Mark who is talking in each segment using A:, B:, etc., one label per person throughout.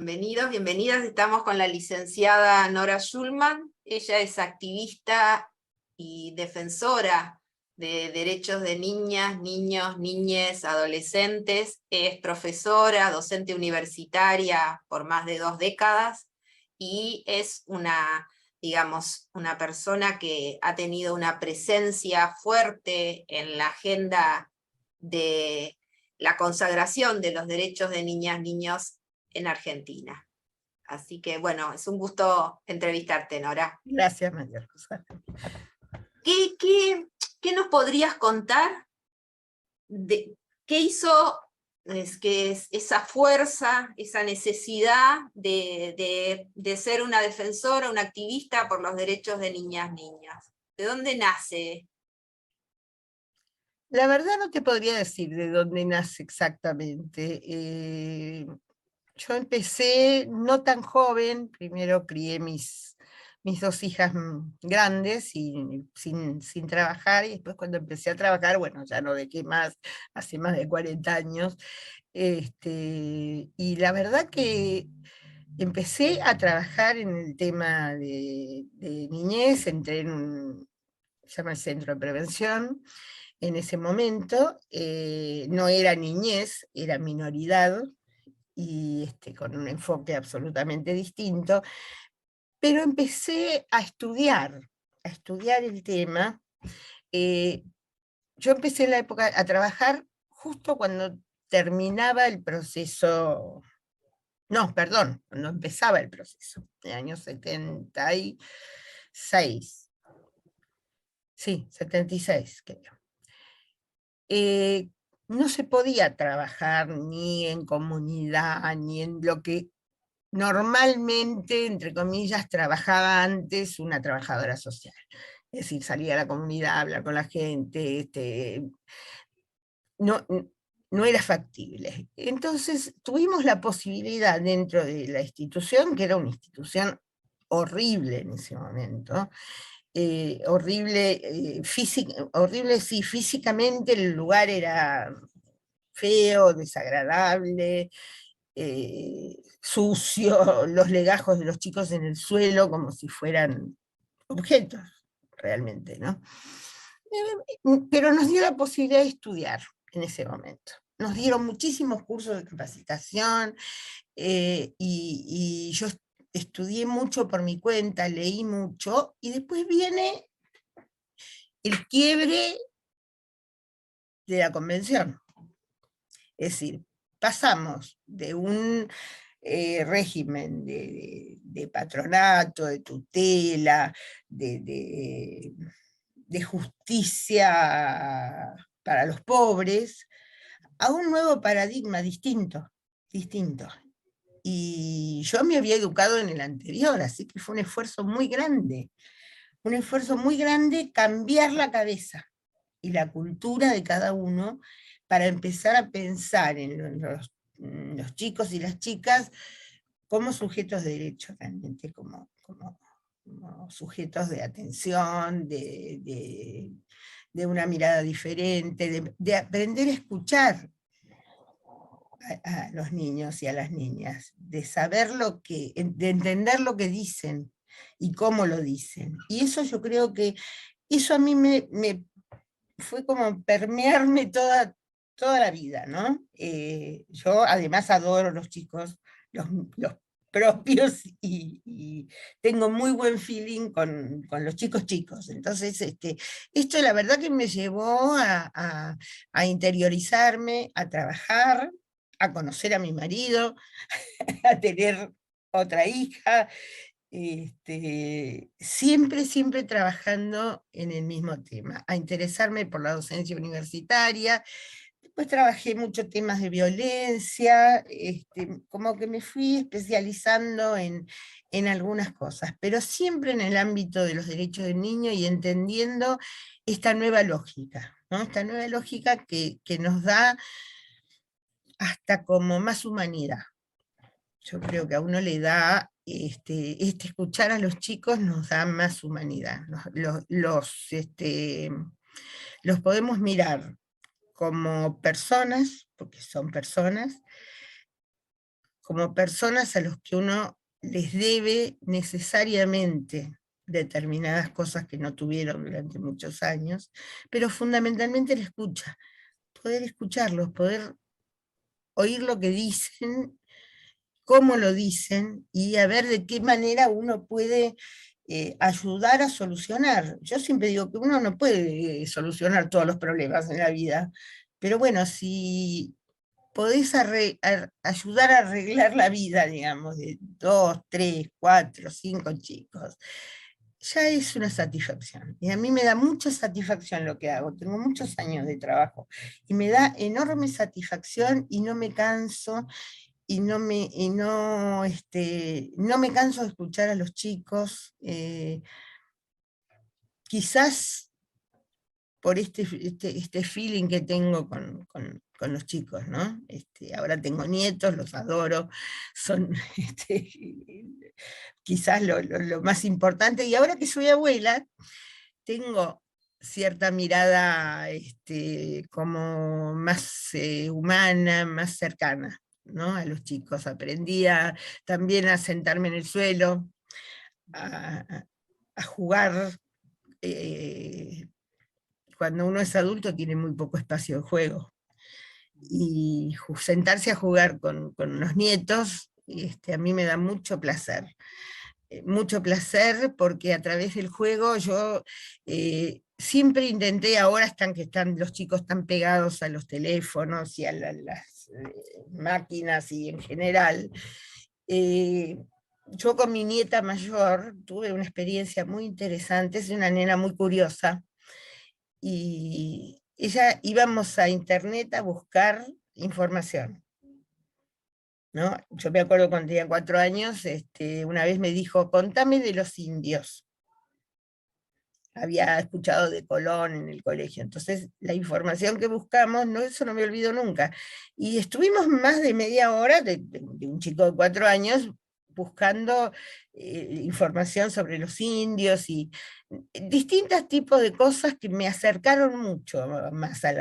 A: Bienvenidos, bienvenidas. Estamos con la licenciada Nora Schulman. Ella es activista y defensora de derechos de niñas, niños, niñes, adolescentes. Es profesora, docente universitaria por más de 2 décadas y es digamos, una persona que ha tenido una presencia fuerte en la agenda de la consagración de los derechos de niñas, niños en Argentina. Así que bueno, es un gusto entrevistarte, Nora.
B: Gracias, María Rosa.
A: ¿Qué nos podrías contar de qué hizo esa fuerza, esa necesidad de ser una defensora, una activista por los derechos de niñas, niñas? ¿De dónde nace?
B: La verdad no te podría decir de dónde nace exactamente. Yo empecé no tan joven, primero crié mis 2 hijas grandes y sin trabajar, y después cuando empecé a trabajar, bueno, ya no de qué más, hace más de 40 años, y la verdad que empecé a trabajar en el tema de niñez, entré en se llama el Centro de Prevención. En ese momento no era niñez, era minoridad, y con un enfoque absolutamente distinto, pero empecé a estudiar el tema. Yo empecé en la época a trabajar justo cuando terminaba el proceso, no, perdón, cuando empezaba el proceso, en el año 76, sí, 76 creo. No se podía trabajar ni en comunidad, ni en lo que normalmente, entre comillas, trabajaba antes una trabajadora social. Es decir, salir a la comunidad, hablar con la gente, no, no era factible. Entonces tuvimos la posibilidad dentro de la institución, que era una institución horrible en ese momento, horrible, horrible, sí, físicamente el lugar era feo, desagradable, sucio, los legajos de los chicos en el suelo como si fueran objetos, realmente, ¿no? Pero nos dio la posibilidad de estudiar en ese momento. Nos dieron muchísimos cursos de capacitación, y yo estudié mucho por mi cuenta, leí mucho, y después viene el quiebre de la convención. Es decir, pasamos de un régimen de patronato, de tutela, de justicia para los pobres, a un nuevo paradigma distinto. Y yo me había educado en el anterior, así que fue un esfuerzo muy grande cambiar la cabeza y la cultura de cada uno para empezar a pensar en los chicos y las chicas como sujetos de derecho, realmente como sujetos de atención, de una mirada diferente, de aprender a escuchar a los niños y a las niñas, de saber de entender lo que dicen y cómo lo dicen. Y eso yo creo que, eso a mí me fue como permearme toda la vida, ¿no? Yo además adoro los chicos, los propios, y tengo muy buen feeling con los chicos. Entonces, esto la verdad que me llevó a interiorizarme, a trabajar, a conocer a mi marido, a tener otra hija, siempre trabajando en el mismo tema, a interesarme por la docencia universitaria. Después trabajé muchos temas de violencia, como que me fui especializando en algunas cosas, pero siempre en el ámbito de los derechos del niño y entendiendo esta nueva lógica, ¿no? Esta nueva lógica que nos da hasta como más humanidad. Yo creo que a uno le da, escuchar a los chicos nos da más humanidad. Los podemos mirar como personas, porque son personas, como personas a los que uno les debe necesariamente determinadas cosas que no tuvieron durante muchos años, pero fundamentalmente la escucha, poder escucharlos, poder oír lo que dicen, cómo lo dicen, y a ver de qué manera uno puede ayudar a solucionar. Yo siempre digo que uno no puede solucionar todos los problemas en la vida, pero bueno, si podés ayudar a arreglar la vida, digamos, de 2, 3, 4, 5 chicos, ya es una satisfacción. Y a mí me da mucha satisfacción lo que hago. Tengo muchos años de trabajo y me da enorme satisfacción y no me canso no me canso de escuchar a los chicos. Quizás por este feeling que tengo con los chicos, ¿no? Ahora tengo nietos, los adoro, son quizás lo más importante, y ahora que soy abuela, tengo cierta mirada como más humana, más cercana, ¿no? A los chicos. Aprendí también a sentarme en el suelo, a, a jugar. Cuando uno es adulto tiene muy poco espacio de juego. Y sentarse a jugar con los nietos, a mí me da mucho placer. Mucho placer porque a través del juego yo siempre intenté, ahora están los chicos tan pegados a los teléfonos y a las máquinas y en general. Yo con mi nieta mayor tuve una experiencia muy interesante, es una nena muy curiosa, y ella íbamos a internet a buscar información, ¿no? Yo me acuerdo cuando tenía 4 años, una vez me dijo, contame de los indios. Había escuchado de Colón en el colegio, entonces la información que buscamos, no, eso no me olvido nunca. Y estuvimos más de media hora de un chico de 4 años buscando información sobre los indios y distintos tipos de cosas que me acercaron mucho más a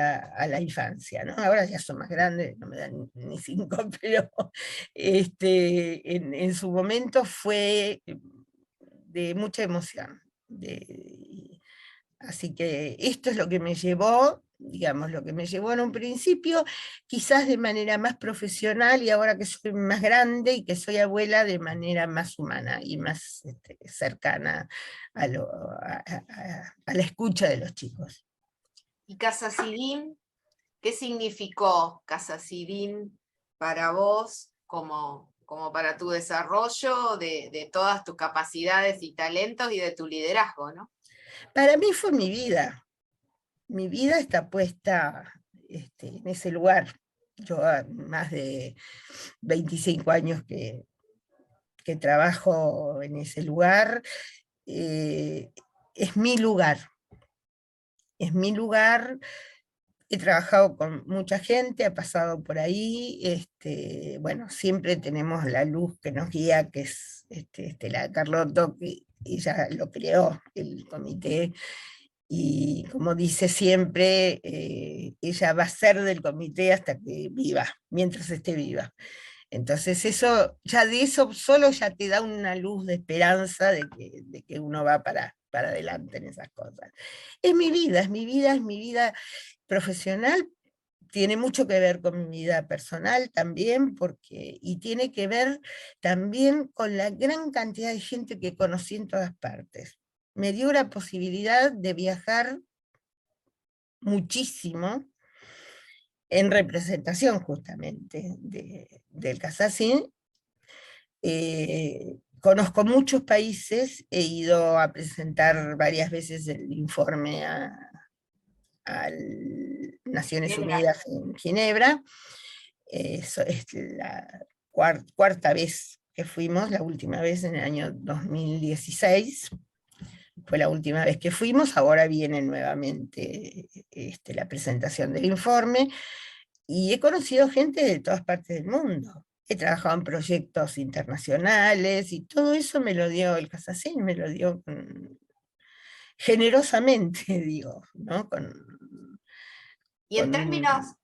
B: la infancia, ¿no? Ahora ya son más grandes, no me dan ni 5, pero en su momento fue de mucha emoción. Así que esto es lo que me llevó, digamos, lo que me llevó en un principio, quizás de manera más profesional, y ahora que soy más grande y que soy abuela, de manera más humana y más cercana a la escucha de los chicos.
A: ¿Y Casa Sidín? ¿Qué significó Casa Sidín para vos como para tu desarrollo de todas tus capacidades y talentos y de tu liderazgo, ¿no?
B: Para mí fue mi vida. Mi vida está puesta en ese lugar. Yo más de 25 años que trabajo en ese lugar. Es mi lugar. Es mi lugar. He trabajado con mucha gente, ha pasado por ahí. Bueno, siempre tenemos la luz que nos guía, que es la Carlotto, que ella lo creó, el comité. Y como dice siempre, ella va a ser del comité hasta que viva, mientras esté viva. Entonces eso, ya de eso solo ya te da una luz de esperanza de que uno va para adelante en esas cosas. Es mi vida, es mi vida, es mi vida profesional, tiene mucho que ver con mi vida personal también, y tiene que ver también con la gran cantidad de gente que conocí en todas partes. Me dio la posibilidad de viajar muchísimo en representación justamente del CASACIN. Conozco muchos países, he ido a presentar varias veces el informe a Naciones Unidas en Ginebra. Es la cuarta vez que fuimos, la última vez en el año 2016. Fue la última vez que fuimos, ahora viene nuevamente la presentación del informe, y he conocido gente de todas partes del mundo. He trabajado en proyectos internacionales y todo eso me lo dio el CASACIN, me lo dio generosamente, digo, ¿no?
A: Y en términos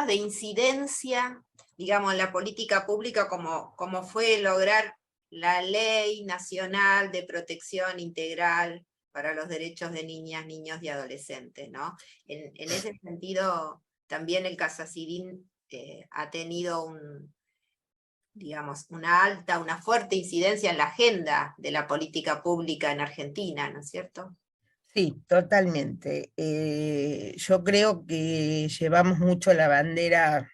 A: de incidencia digamos, la política pública como fue lograr la Ley Nacional de Protección Integral para los Derechos de Niñas, Niños y Adolescentes, ¿no? En ese sentido, también el Casacivil ha tenido digamos, una fuerte incidencia en la agenda de la política pública en Argentina, ¿no es cierto?
B: Sí, totalmente. Yo creo que llevamos mucho la bandera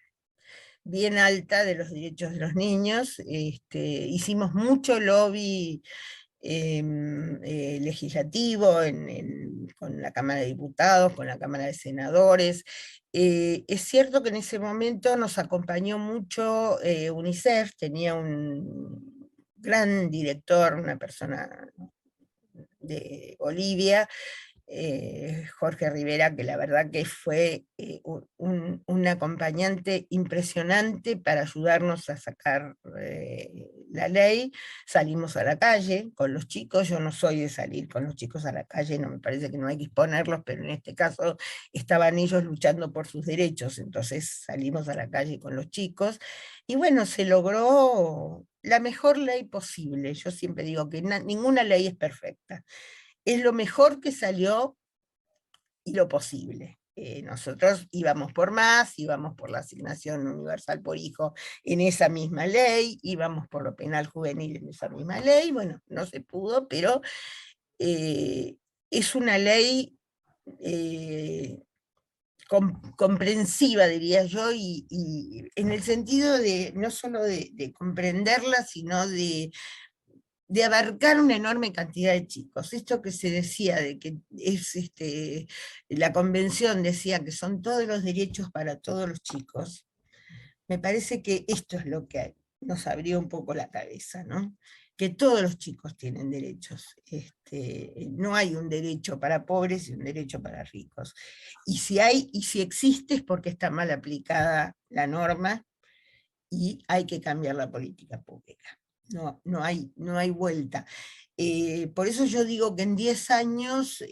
B: bien alta de los derechos de los niños. Hicimos mucho lobby legislativo con la Cámara de Diputados, con la Cámara de Senadores. Es cierto que en ese momento nos acompañó mucho UNICEF, tenía un gran director, una persona de Bolivia, Jorge Rivera, que la verdad que fue un acompañante impresionante para ayudarnos a sacar la ley. Salimos a la calle con los chicos, yo no soy de salir con los chicos a la calle, no me parece que no hay que exponerlos, pero en este caso estaban ellos luchando por sus derechos, entonces salimos a la calle con los chicos, y bueno, se logró la mejor ley posible. Yo siempre digo que ninguna ley es perfecta, es lo mejor que salió y lo posible. Nosotros íbamos por más, íbamos por la asignación universal por hijo en esa misma ley, íbamos por lo penal juvenil en esa misma ley, bueno, no se pudo, pero es una ley comprensiva, diría yo, y en el sentido de no solo de comprenderla, sino de abarcar una enorme cantidad de chicos. Esto que se decía de que es la convención decía que son todos los derechos para todos los chicos, me parece que esto es lo que nos abrió un poco la cabeza, ¿no? Que todos los chicos tienen derechos. No hay un derecho para pobres y un derecho para ricos. Y si existe es porque está mal aplicada la norma y hay que cambiar la política pública. No hay vuelta. Por eso yo digo que en 10 años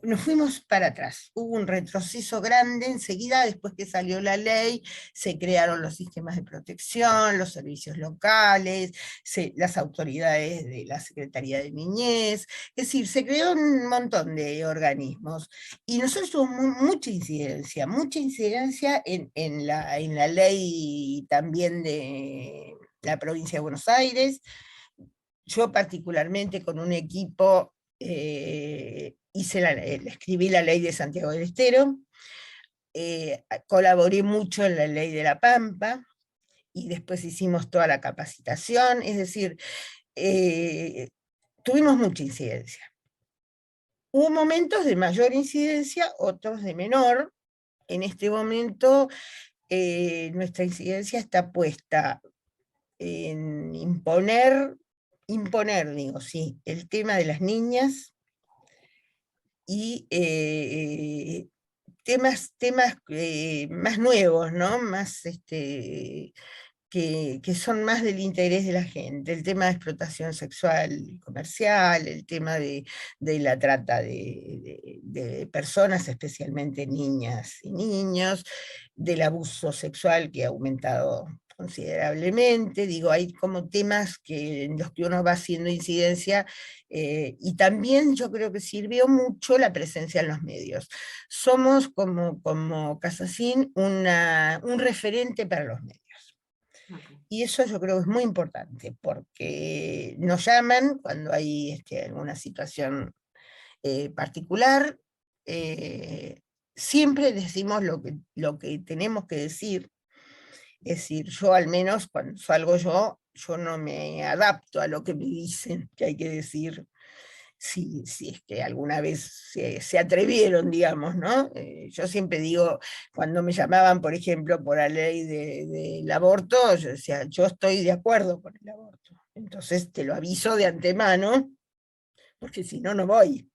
B: nos fuimos para atrás. Hubo un retroceso grande enseguida, después que salió la ley, se crearon los sistemas de protección, los servicios locales, las autoridades de la Secretaría de Niñez, es decir, se creó un montón de organismos. Y nosotros tuvimos mucha incidencia en la ley también de la provincia de Buenos Aires. Yo particularmente con un equipo escribí la ley de Santiago del Estero, colaboré mucho en la ley de La Pampa, y después hicimos toda la capacitación, es decir, tuvimos mucha incidencia. Hubo momentos de mayor incidencia, otros de menor. En este momento nuestra incidencia está puesta en imponer, digo, sí, el tema de las niñas y temas más nuevos, ¿no? Más que son más del interés de la gente, el tema de explotación sexual comercial, el tema de la trata de personas, especialmente niñas y niños, del abuso sexual que ha aumentado considerablemente. Digo, hay como temas en los que uno va haciendo incidencia, y también yo creo que sirvió mucho la presencia en los medios. Somos como Casacin un referente para los medios. Y eso yo creo que es muy importante, porque nos llaman cuando hay alguna situación particular, siempre decimos lo que tenemos que decir. Es decir, yo al menos cuando salgo yo no me adapto a lo que me dicen que hay que decir, si es que alguna vez se atrevieron, digamos, ¿no? Yo siempre digo, cuando me llamaban, por ejemplo, por la ley del aborto, yo decía, yo estoy de acuerdo con el aborto. Entonces te lo aviso de antemano, porque si no, no voy.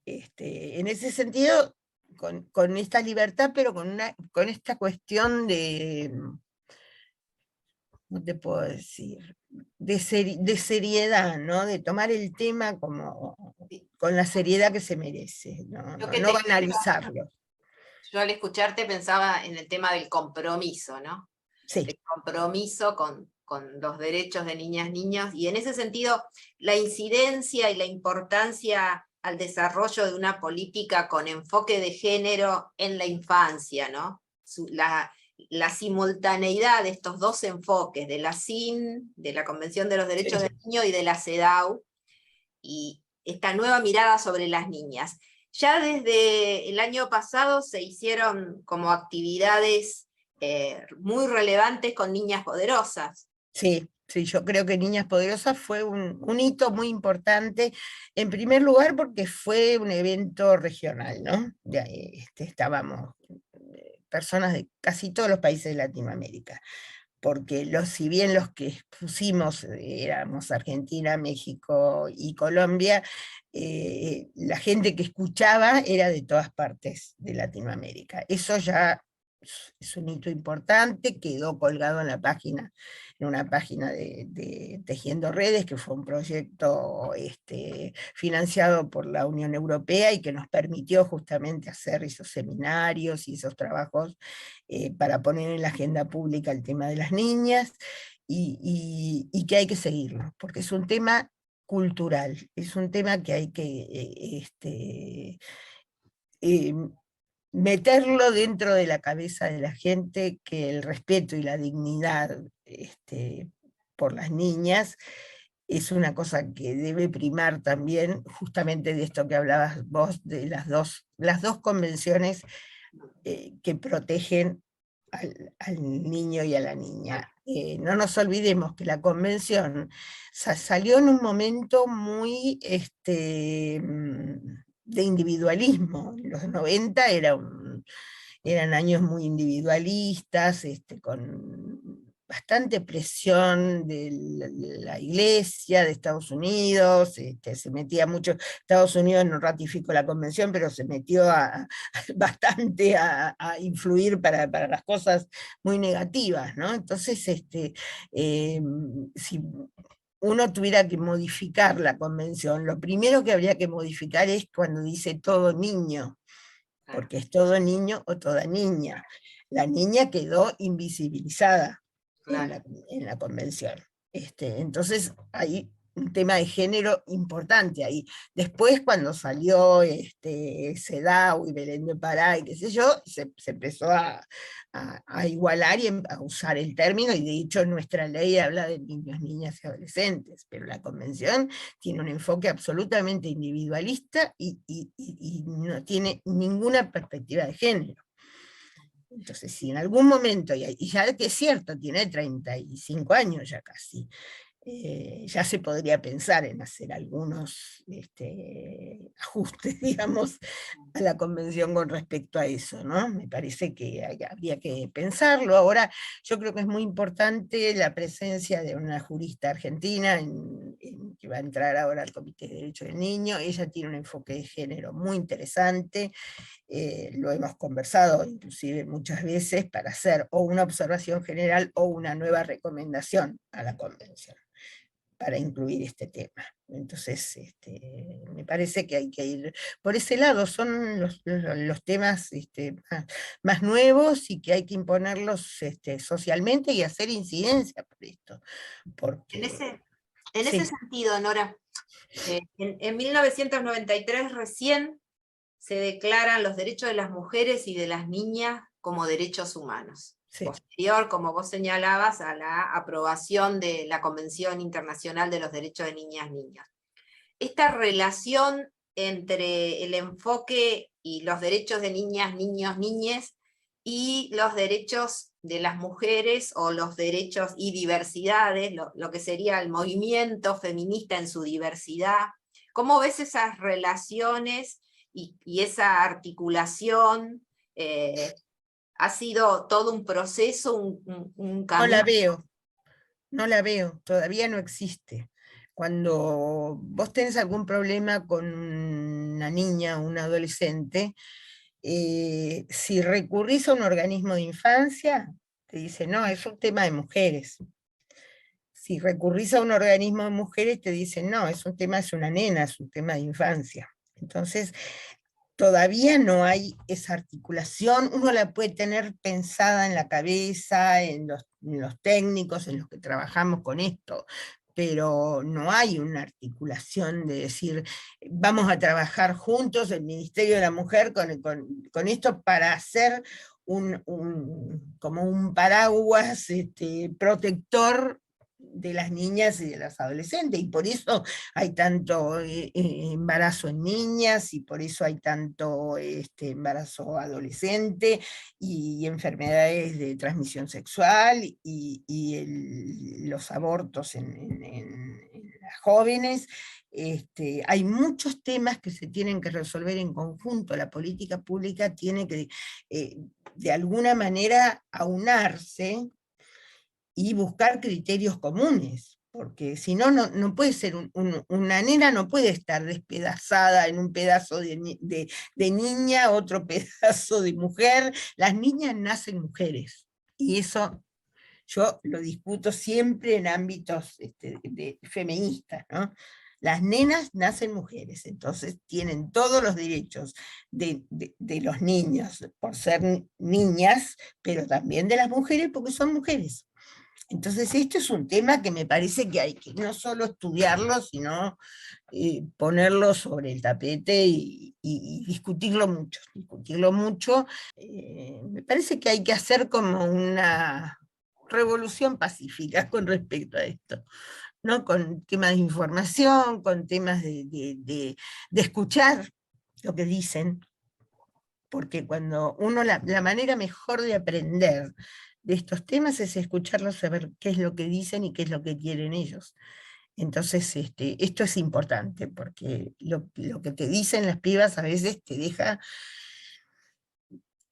B: En ese sentido, con esta libertad, pero con esta cuestión de, ¿cómo te puedo decir? De seriedad, ¿no? De tomar el tema con la seriedad que se merece, no
A: Lo que
B: banalizarlo.
A: Yo al escucharte pensaba en el tema del compromiso, ¿no?
B: Sí,
A: El compromiso con los derechos de niñas, niños, y en ese sentido, la incidencia y la importancia al desarrollo de una política con enfoque de género en la infancia, ¿no? La simultaneidad de estos dos enfoques, de la CIN, de la Convención de los Derechos
B: sí.
A: del Niño, y de la CEDAW, y esta nueva mirada sobre las niñas. Ya desde el año pasado se hicieron como actividades muy relevantes con niñas poderosas.
B: Sí, sí, yo creo que Niñas Poderosas fue un hito muy importante, en primer lugar porque fue un evento regional, ¿no? De ahí, estábamos personas de casi todos los países de Latinoamérica, porque si bien los que expusimos éramos Argentina, México y Colombia, la gente que escuchaba era de todas partes de Latinoamérica. Eso ya es un hito importante, quedó colgado en una página de Tejiendo Redes, que fue un proyecto financiado por la Unión Europea y que nos permitió justamente hacer esos seminarios y esos trabajos para poner en la agenda pública el tema de las niñas, y que hay que seguirlo, porque es un tema cultural, es un tema que hay que eh, meterlo dentro de la cabeza de la gente, que el respeto y la dignidad por las niñas es una cosa que debe primar también, justamente de esto que hablabas vos, de las dos convenciones que protegen al niño y a la niña. No nos olvidemos que la convención salió en un momento muy de individualismo. En los 90 eran años muy individualistas, con bastante presión de la Iglesia de Estados Unidos, se metía mucho. Estados Unidos no ratificó la convención, pero se metió bastante a influir para las cosas muy negativas, ¿no? Entonces, si uno tuviera que modificar la convención, lo primero que habría que modificar es cuando dice todo niño,
A: Claro.
B: porque es todo niño o toda niña. La niña quedó invisibilizada en
A: Claro.
B: en la convención. Entonces hay un tema de género importante ahí. Después, cuando salió CEDAW y Belén de Pará y qué sé yo, se empezó a igualar y a usar el término, y de hecho nuestra ley habla de niños, niñas y adolescentes, pero la convención tiene un enfoque absolutamente individualista y no tiene ninguna perspectiva de género. Entonces, si en algún momento, y ya que es cierto, tiene 35 años ya casi, ya se podría pensar en hacer algunos ajustes, digamos, a la convención con respecto a eso, ¿no? Me parece que habría que pensarlo. Ahora, yo creo que es muy importante la presencia de una jurista argentina que va a entrar ahora al Comité de Derechos del Niño. Ella tiene un enfoque de género muy interesante, lo hemos conversado inclusive muchas veces para hacer o una observación general o una nueva recomendación a la convención para incluir este tema. Entonces, me parece que hay que ir por ese lado, son los temas más nuevos y que hay que imponerlos socialmente y hacer incidencia por esto.
A: En
B: Porque,
A: ese, en ese
B: sí,
A: sentido, Nora, en 1993 recién se declaran los derechos de las mujeres y de las niñas como derechos humanos.
B: sí,
A: Posterior, como vos señalabas, a la aprobación de la Convención Internacional de los Derechos de Niñas y Niños. Esta relación entre el enfoque y los derechos de niñas, niños, niñes y los derechos de las mujeres o los derechos y diversidades, lo que sería el movimiento feminista en su diversidad. ¿Cómo ves esas relaciones y esa articulación? ¿Ha sido todo un proceso, un
B: no la
A: camino?
B: veo, no la veo, todavía no existe. Cuando vos tenés algún problema con una niña o un adolescente, si recurrís a un organismo de infancia, te dice, no, es un tema de mujeres. Si recurrís a un organismo de mujeres, te dicen, no, es un tema, es una nena, es un tema de infancia. Entonces, todavía no hay esa articulación. Uno la puede tener pensada en la cabeza, en los técnicos, en los que trabajamos con esto, pero no hay una articulación de decir, vamos a trabajar juntos, el Ministerio de la Mujer, con esto para hacer como un paraguas protector de las niñas y de las adolescentes, y por eso hay tanto embarazo en niñas, y por eso hay tanto embarazo adolescente, y enfermedades de transmisión sexual, los abortos en las jóvenes. Hay muchos temas que se tienen que resolver en conjunto. La política pública tiene que, de alguna manera, aunarse y buscar criterios comunes, porque si no, no puede ser, una nena no puede estar despedazada en un pedazo de niña, otro pedazo de mujer. Las niñas nacen mujeres, y eso yo lo discuto siempre en ámbitos feministas, ¿no? Las nenas nacen mujeres, entonces tienen todos los derechos de los niños por ser niñas, pero también de las mujeres porque son mujeres. Entonces, esto es un tema que me parece que hay que no solo estudiarlo, sino ponerlo sobre el tapete y discutirlo mucho. Discutirlo mucho. Me parece que hay que hacer como una revolución pacífica con respecto a esto, ¿no? Con temas de información, con temas de escuchar lo que dicen, porque cuando uno, la manera mejor de aprender de estos temas es escucharlos, saber qué es lo que dicen y qué es lo que quieren ellos. Entonces, esto es importante, porque lo que te dicen las pibas a veces te deja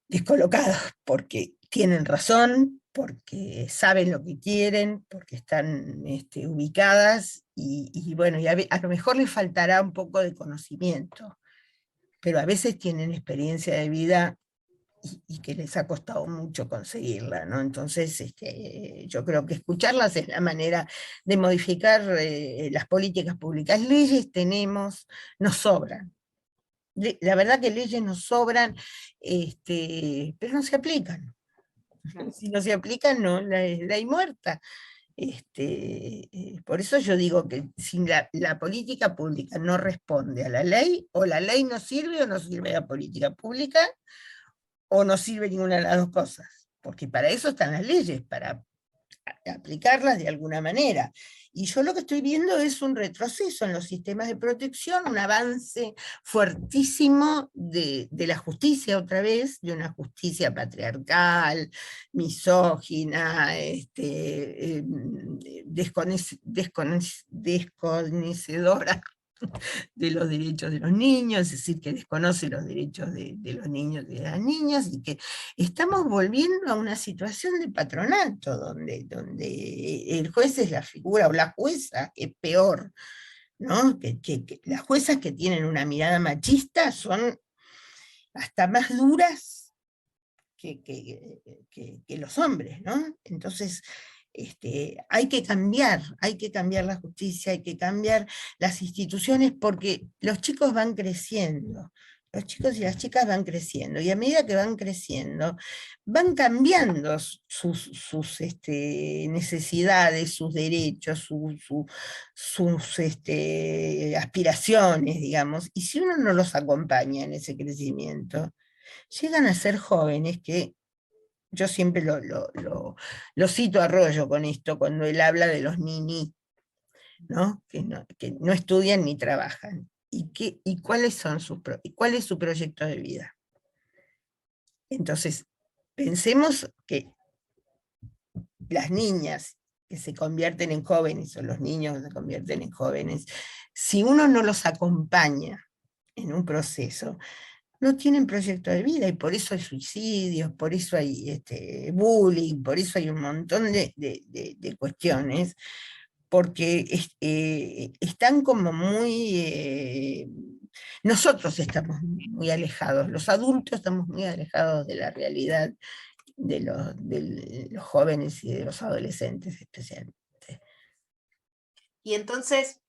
B: descolocado, porque tienen razón, porque saben lo que quieren, porque están ubicadas, y bueno, a lo mejor les faltará un poco de conocimiento, pero a veces tienen experiencia de vida y que les ha costado mucho conseguirla, ¿no? Entonces, yo creo que escucharlas es la manera de modificar las políticas públicas. Leyes tenemos, nos sobran. La verdad que leyes nos sobran, pero no se aplican. Si no se aplican, no, la hay muerta. Por eso yo digo que si la política pública no responde a la ley, o la ley no sirve o no sirve la política pública, o no sirve ninguna de las dos cosas, porque para eso están las leyes, para aplicarlas de alguna manera. Y yo lo que estoy viendo es un retroceso en los sistemas de protección, un avance fuertísimo de la justicia otra vez, de una justicia patriarcal, misógina, desconocedora de los derechos de los niños, es decir, que desconoce los derechos de los niños y de las niñas, y que estamos volviendo a una situación de patronato, donde el juez es la figura, o la jueza, que es peor, ¿no? Que las juezas que tienen una mirada machista son hasta más duras que los hombres, ¿no? Entonces, hay que cambiar la justicia, hay que cambiar las instituciones, porque los chicos van creciendo, los chicos y las chicas van creciendo, y a medida que van creciendo, van cambiando sus necesidades, sus derechos, sus aspiraciones, digamos, y si uno no los acompaña en ese crecimiento, llegan a ser jóvenes que, yo siempre lo cito a Arroyo con esto, cuando él habla de los ninis, ¿no? Que no estudian ni trabajan. ¿Y cuál es su proyecto de vida? Entonces, pensemos que las niñas que se convierten en jóvenes, o los niños que se convierten en jóvenes, si uno no los acompaña en un proceso, no tienen proyecto de vida, y por eso hay suicidios, por eso hay bullying, por eso hay un montón de cuestiones, porque están como muy... nosotros estamos muy alejados, los adultos estamos muy alejados de la realidad de los jóvenes y de los adolescentes especialmente.
A: Y entonces,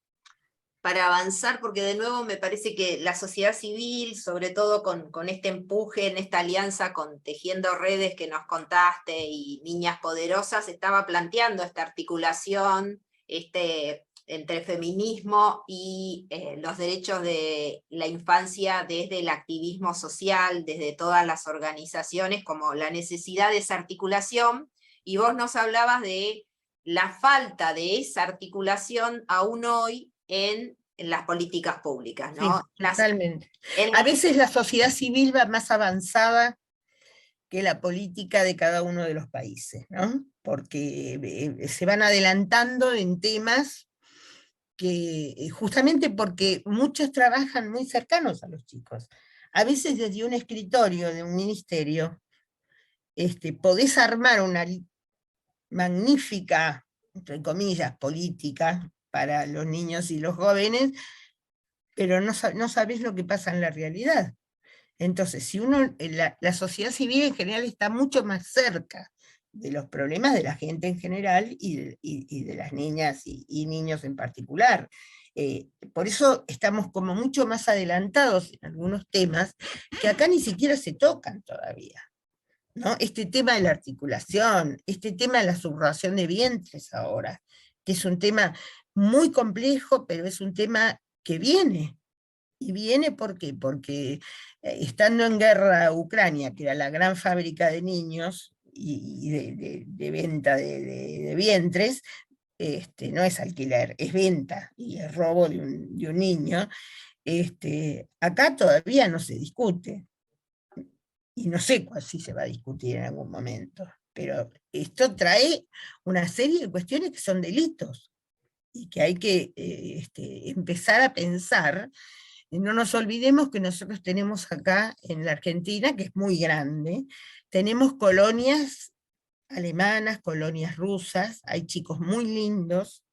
A: para avanzar, porque de nuevo me parece que la sociedad civil, sobre todo con este empuje, en esta alianza con Tejiendo Redes que nos contaste y Niñas Poderosas, estaba planteando esta articulación entre feminismo y los derechos de la infancia desde el activismo social, desde todas las organizaciones, como la necesidad de esa articulación, y vos nos hablabas de la falta de esa articulación aún hoy en las políticas públicas,
B: Sí,
A: ¿no?
B: totalmente.
A: En
B: A
A: las
B: veces la sociedad civil va más avanzada que la política de cada uno de los países, ¿no? Porque se van adelantando en temas que justamente porque muchos trabajan muy cercanos a los chicos. A veces desde un escritorio de un ministerio, podés armar una magnífica, entre comillas, política para los niños y los jóvenes, pero no sabés lo que pasa en la realidad. Entonces, si uno, la sociedad civil en general está mucho más cerca de los problemas de la gente en general y de las niñas y niños en particular. Por eso estamos como mucho más adelantados en algunos temas que acá ni siquiera se tocan todavía, ¿no? Este tema de la articulación, este tema de la subrogación de vientres ahora, que es un tema muy complejo, pero es un tema que viene. Y viene ¿por qué? Porque estando en guerra Ucrania, que era la gran fábrica de niños y de venta de vientres, no es alquiler, es venta y es robo de un niño, acá todavía no se discute y no sé si se va a discutir en algún momento, pero esto trae una serie de cuestiones que son delitos y que hay que empezar a pensar. No nos olvidemos que nosotros tenemos acá en la Argentina, que es muy grande, tenemos colonias alemanas, colonias rusas, hay chicos muy lindos,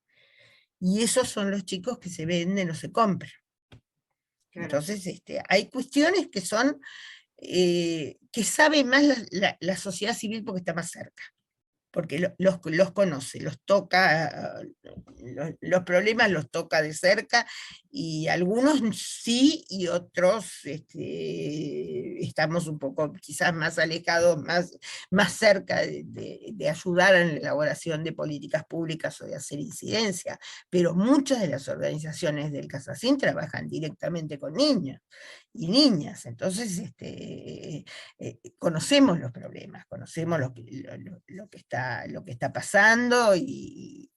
B: y esos son los chicos que se venden o se compran.
A: Claro.
B: Entonces, hay cuestiones que son que sabe más la sociedad civil porque está más cerca, porque los conoce, los toca, los problemas los toca de cerca, y algunos sí, y otros estamos un poco quizás más alejados, más cerca de ayudar en la elaboración de políticas públicas o de hacer incidencia, pero muchas de las organizaciones del CASACIN trabajan directamente con niños y niñas, entonces conocemos los problemas, conocemos lo que está pasando y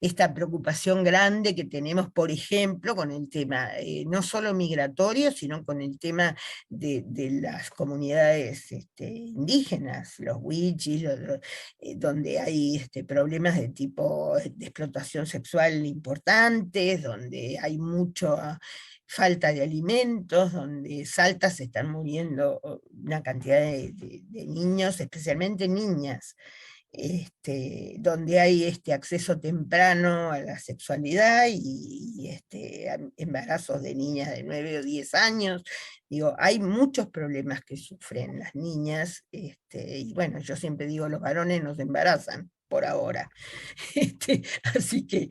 B: esta preocupación grande que tenemos, por ejemplo, con el tema no solo migratorio, sino con el tema de las comunidades indígenas, los wichis, donde hay problemas de tipo de explotación sexual importantes, donde hay mucho falta de alimentos, donde Salta se están muriendo una cantidad de niños, especialmente niñas, donde hay acceso temprano a la sexualidad y embarazos de niñas de 9 o 10 años. Digo, hay muchos problemas que sufren las niñas, y bueno, yo siempre digo, los varones nos embarazan por ahora. Así que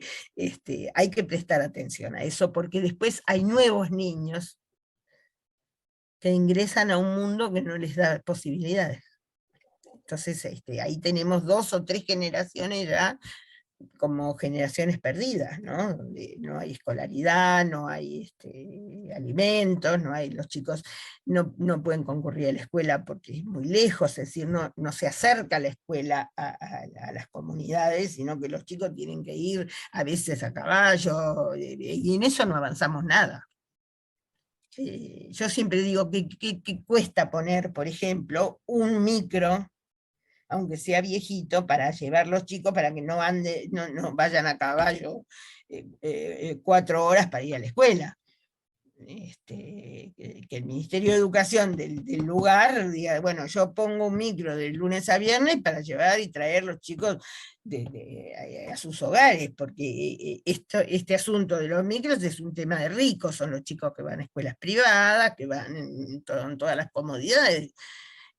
B: hay que prestar atención a eso, porque después hay nuevos niños que ingresan a un mundo que no les da posibilidades. Entonces, ahí tenemos 2 o 3 generaciones ya como generaciones perdidas, ¿no? Donde no hay escolaridad, no hay alimentos, los chicos no pueden concurrir a la escuela porque es muy lejos, es decir, no se acerca la escuela a las comunidades, sino que los chicos tienen que ir a veces a caballo, y en eso no avanzamos nada. Yo siempre digo que cuesta poner, por ejemplo, un micro, aunque sea viejito, para llevar los chicos para que no vayan a caballo 4 horas para ir a la escuela. Que el Ministerio de Educación del lugar diga, bueno, yo pongo un micro de lunes a viernes para llevar y traer los chicos a sus hogares, porque este asunto de los micros es un tema de ricos, son los chicos que van a escuelas privadas, que van en todas las comodidades,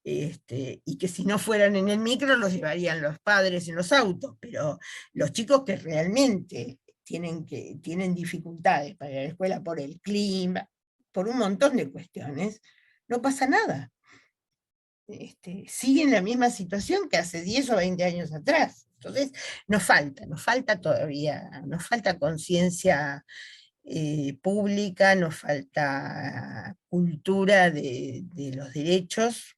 B: y que si no fueran en el micro los llevarían los padres en los autos, pero los chicos que realmente tienen dificultades para ir a la escuela por el clima, por un montón de cuestiones, no pasa nada. Siguen la misma situación que hace 10 o 20 años atrás. Entonces, nos falta todavía, nos falta conciencia pública, nos falta cultura de los derechos,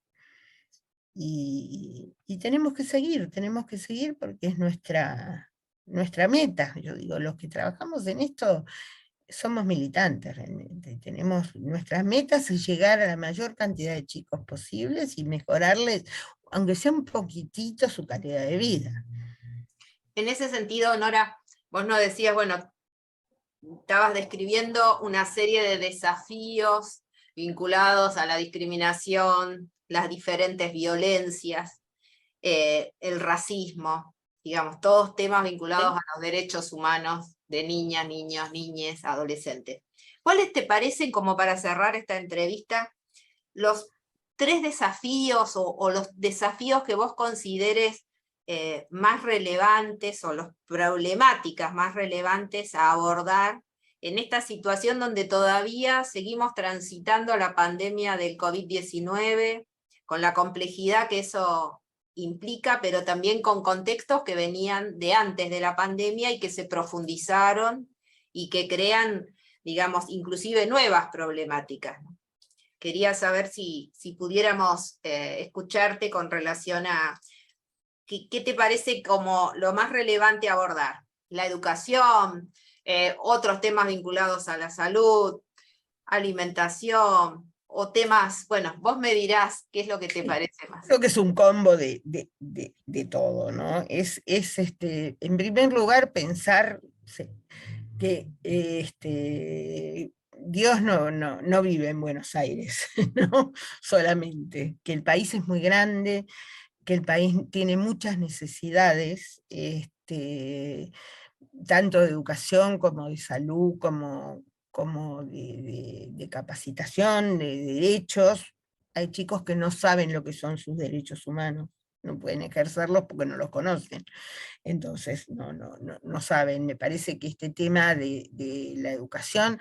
B: y tenemos que seguir porque es nuestra meta. Yo digo, los que trabajamos en esto somos militantes realmente. Nuestras metas es llegar a la mayor cantidad de chicos posibles y mejorarles, aunque sea un poquitito, su calidad de vida.
A: En ese sentido, Nora, vos nos decías, bueno, estabas describiendo una serie de desafíos vinculados a la discriminación, las diferentes violencias, el racismo, digamos, todos temas vinculados a los derechos humanos de niñas, niños, niñes, adolescentes. ¿Cuáles te parecen, como para cerrar esta entrevista, los 3 desafíos o los desafíos que vos consideres más relevantes o las problemáticas más relevantes a abordar en esta situación donde todavía seguimos transitando la pandemia del COVID-19, con la complejidad que eso implica, pero también con contextos que venían de antes de la pandemia y que se profundizaron y que crean, digamos, inclusive nuevas problemáticas? Quería saber si pudiéramos escucharte con relación a ¿qué te parece como lo más relevante a abordar? La educación, otros temas vinculados a la salud, alimentación, o temas, bueno, vos me dirás qué es lo que te parece más.
B: Creo que es un combo de todo, ¿no? En primer lugar, pensar que Dios no vive en Buenos Aires, ¿no? Solamente, que el país es muy grande, que el país tiene muchas necesidades, tanto de educación como de salud, como de capacitación, de derechos. Hay chicos que no saben lo que son sus derechos humanos, no pueden ejercerlos porque no los conocen. Entonces, no saben. Me parece que este tema de la educación,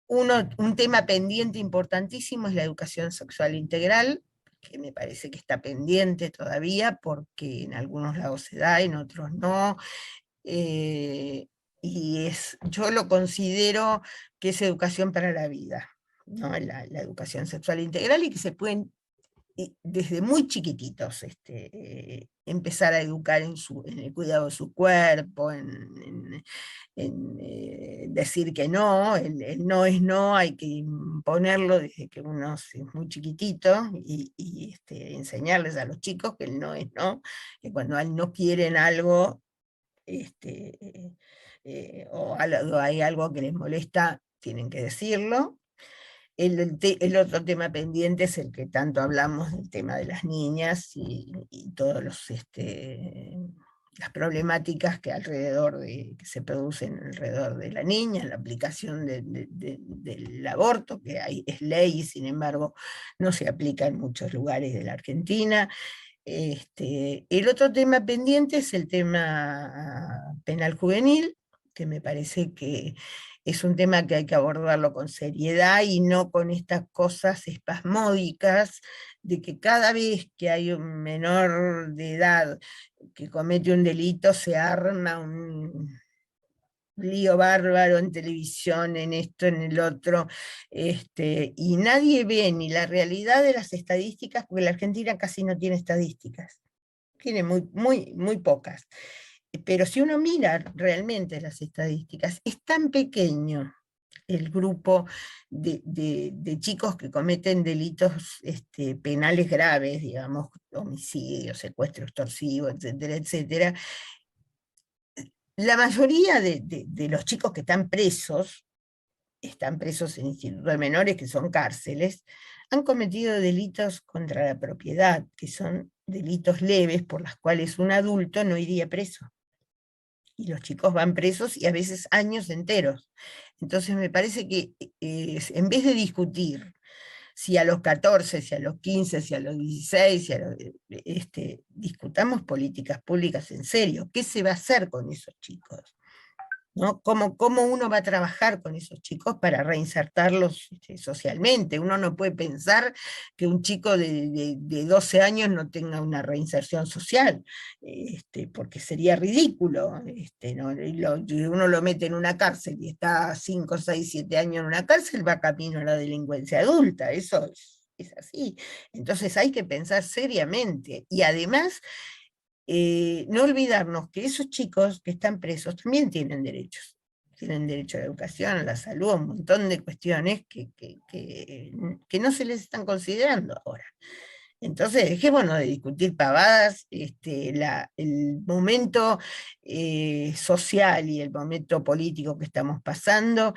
B: un tema pendiente importantísimo es la educación sexual integral, que me parece que está pendiente todavía, porque en algunos lados se da, en otros no. Yo lo considero que es educación para la vida, ¿no? La educación sexual integral, y que se pueden desde muy chiquititos empezar a educar en el cuidado de su cuerpo, en decir que no, el no es no, hay que imponerlo desde que uno es muy chiquitito, y enseñarles a los chicos que el no es no, que cuando no quieren algo, o hay algo que les molesta, tienen que decirlo. El otro tema pendiente es el que tanto hablamos, el tema de las niñas y todos las problemáticas que se producen alrededor de la niña, la aplicación del aborto, que es ley y sin embargo no se aplica en muchos lugares de la Argentina. El otro tema pendiente es el tema penal juvenil, que me parece que es un tema que hay que abordarlo con seriedad y no con estas cosas espasmódicas de que cada vez que hay un menor de edad que comete un delito se arma un lío bárbaro en televisión, en esto, en el otro, y nadie ve ni la realidad de las estadísticas, porque la Argentina casi no tiene estadísticas, tiene muy pocas. Pero si uno mira realmente las estadísticas, es tan pequeño el grupo de chicos que cometen delitos penales graves, digamos, homicidio, secuestro extorsivo, etcétera, etcétera. La mayoría de los chicos que están presos en institutos de menores, que son cárceles, han cometido delitos contra la propiedad, que son delitos leves por los cuales un adulto no iría preso. Y los chicos van presos y a veces años enteros. Entonces me parece que en vez de discutir si a los 14, si a los 15, si a los 16, discutamos políticas públicas en serio. ¿Qué se va a hacer con esos chicos? ¿no? ¿Cómo uno va a trabajar con esos chicos para reinsertarlos socialmente? Uno no puede pensar que un chico de 12 años no tenga una reinserción social, porque sería ridículo, ¿no? Y uno lo mete en una cárcel y está 5, 6, 7 años en una cárcel, va camino a la delincuencia adulta, eso es así. Entonces hay que pensar seriamente, y además no olvidarnos que esos chicos que están presos también tienen derecho a la educación, a la salud, a un montón de cuestiones que no se les están considerando ahora. Entonces, dejémonos de discutir pavadas, el momento social y el momento político que estamos pasando,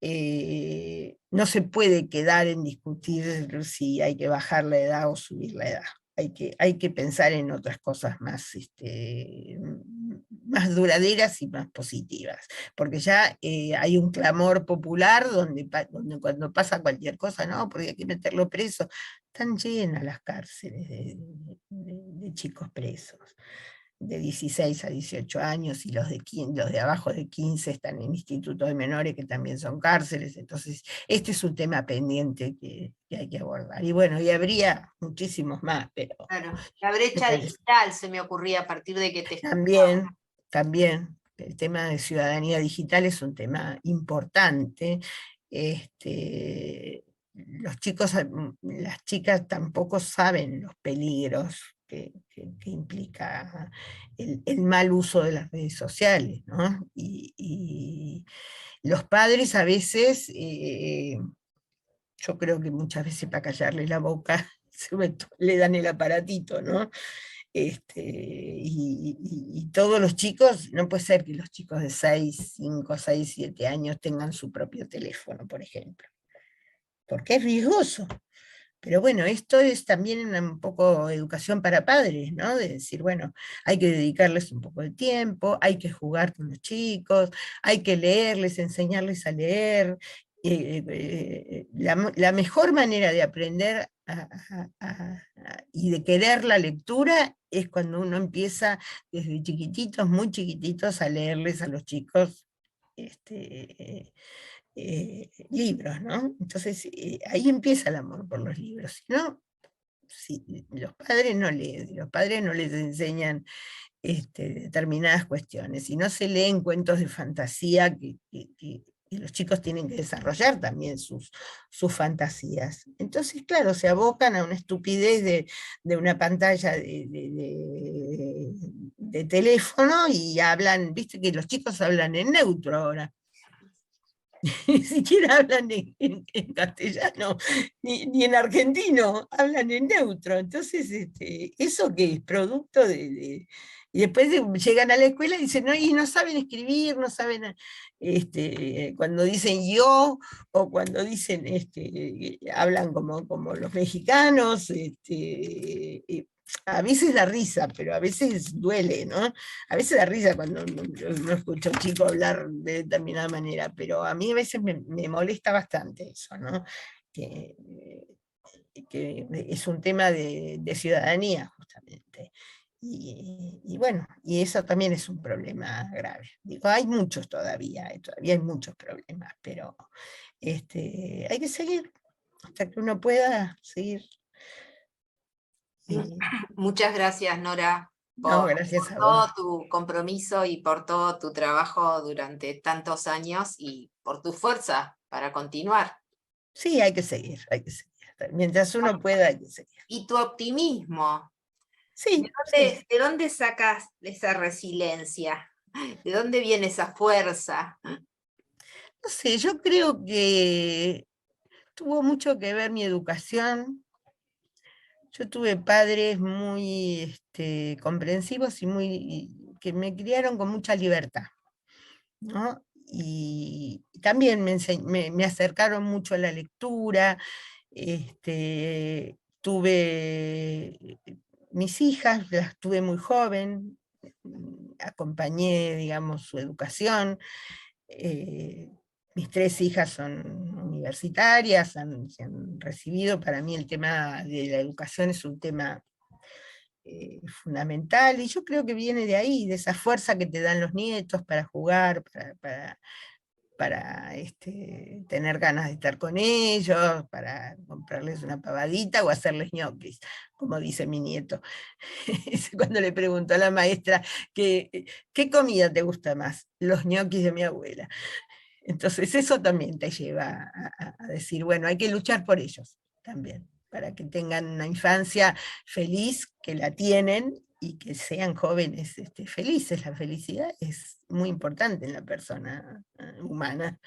B: no se puede quedar en discutir si hay que bajar la edad o subir la edad. Hay que pensar en otras cosas más, más duraderas y más positivas, porque ya hay un clamor popular donde cuando pasa cualquier cosa, no, porque hay que meterlo preso, están llenas las cárceles de chicos presos de 16 a 18 años, y los de abajo de 15 están en institutos de menores que también son cárceles. Entonces este es un tema pendiente que hay que abordar. Y bueno, y habría muchísimos más, pero
A: Claro, la
B: me
A: brecha
B: parece
A: digital se me ocurría a partir de que te escuchaba.
B: también el tema de ciudadanía digital es un tema importante. Los chicos, las chicas tampoco saben los peligros que implica el mal uso de las redes sociales, ¿no? Y los padres a veces, yo creo que muchas veces para callarle la boca, le dan el aparatito, ¿no? Y todos los chicos, no puede ser que los chicos de 6, 5, 6, 7 años tengan su propio teléfono, por ejemplo, porque es riesgoso. Pero bueno, esto es también un poco educación para padres, ¿no? De decir, bueno, hay que dedicarles un poco de tiempo, hay que jugar con los chicos, hay que leerles, enseñarles a leer. La mejor manera de aprender y de querer la lectura es cuando uno empieza desde chiquititos, muy chiquititos, a leerles a los chicos libros, ¿no? Entonces ahí empieza el amor por los libros. Si no, si los padres no leen, los padres no les enseñan determinadas cuestiones, y no se leen cuentos de fantasía que los chicos tienen que desarrollar también sus fantasías. Entonces, claro, se abocan a una estupidez de una pantalla de teléfono, y hablan, viste que los chicos hablan en neutro ahora. Ni siquiera hablan en castellano, ni en argentino, hablan en neutro. Entonces, eso que es producto y después llegan a la escuela y dicen, no, y no saben escribir, no saben, cuando dicen yo, o cuando dicen, hablan como los mexicanos, a veces da risa, pero a veces duele, ¿no? A veces da risa cuando uno escucha a un chico hablar de determinada manera, pero a mí a veces me molesta bastante eso, ¿no? Que, que es un tema de ciudadanía, justamente. Y bueno, y eso también es un problema grave. Digo, hay muchos todavía hay muchos problemas, pero hay que seguir hasta que uno pueda seguir.
A: Muchas gracias, Nora,
B: No,
A: por
B: gracias a vos.
A: todo tu compromiso y por todo tu trabajo durante tantos años y por tu fuerza para continuar.
B: Sí, hay que seguir, hay que seguir. Mientras uno pueda, hay que seguir.
A: Y tu optimismo.
B: Sí, sí.
A: De dónde sacas esa resiliencia? ¿De dónde viene esa fuerza?
B: No sé, yo creo que tuvo mucho que ver mi educación. Yo tuve padres muy comprensivos y que me criaron con mucha libertad, ¿no? Y también me acercaron mucho a la lectura. Tuve mis hijas, las tuve muy joven, acompañé, digamos, su educación. eh, Mis 3 hijas son universitarias, se han recibido. Para mí el tema de la educación es un tema fundamental, y yo creo que viene de ahí, de esa fuerza que te dan los nietos para jugar, para tener ganas de estar con ellos, para comprarles una pavadita o hacerles ñoquis, como dice mi nieto. Cuando le preguntó a la maestra qué comida te gusta más, los ñoquis de mi abuela. Entonces eso también te lleva a decir, bueno, hay que luchar por ellos también, para que tengan una infancia feliz, que la tienen, y que sean jóvenes felices. La felicidad es muy importante en la persona humana.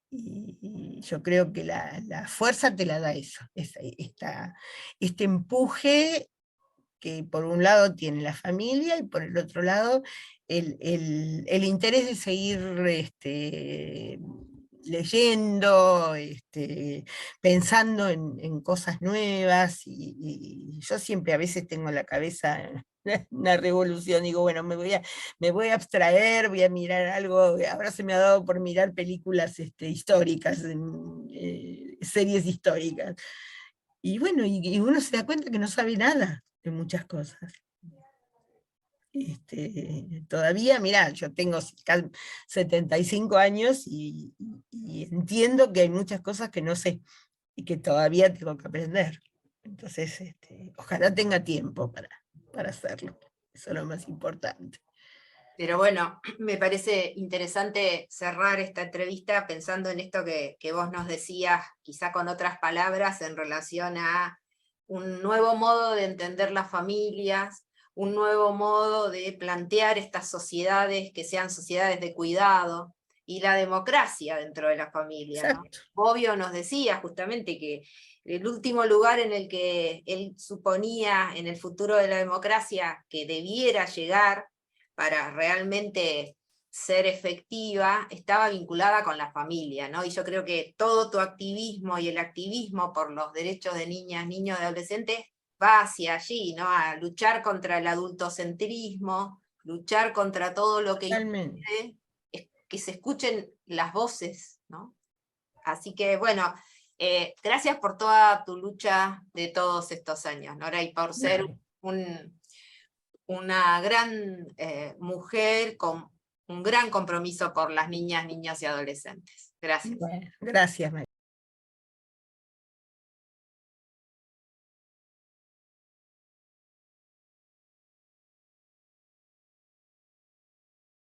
B: Y yo creo que la fuerza te la da eso, este empuje que por un lado tiene la familia y por el otro lado el interés de seguir leyendo, pensando en cosas nuevas, y yo siempre a veces tengo en la cabeza una revolución, digo, bueno, me voy a abstraer, voy a mirar algo, ahora se me ha dado por mirar películas históricas, series históricas, y bueno, y uno se da cuenta que no sabe nada de muchas cosas. Todavía, mirá, yo tengo 75 años y entiendo que hay muchas cosas que no sé y que todavía tengo que aprender. Entonces, ojalá tenga tiempo para hacerlo. Eso es lo más importante.
A: Pero bueno, me parece interesante cerrar esta entrevista pensando en esto que vos nos decías, quizá con otras palabras, en relación a un nuevo modo de entender las familias, un nuevo modo de plantear estas sociedades que sean sociedades de cuidado, y la democracia dentro de la familia, ¿no?
B: Exacto.
A: Bobbio nos decía justamente que el último lugar en el que él suponía en el futuro de la democracia que debiera llegar para realmente ser efectiva, estaba vinculada con la familia, ¿no? Y yo creo que todo tu activismo y el activismo por los derechos de niñas, niños y adolescentes va hacia allí, ¿no? A luchar contra el adultocentrismo, luchar contra todo lo que
B: Totalmente.
A: impide que se escuchen las voces, ¿no? Así que bueno, gracias por toda tu lucha de todos estos años, Nora, y por ser
B: No,
A: una gran mujer con un gran compromiso por las niñas, niños y adolescentes. Gracias.
B: bueno, gracias, María.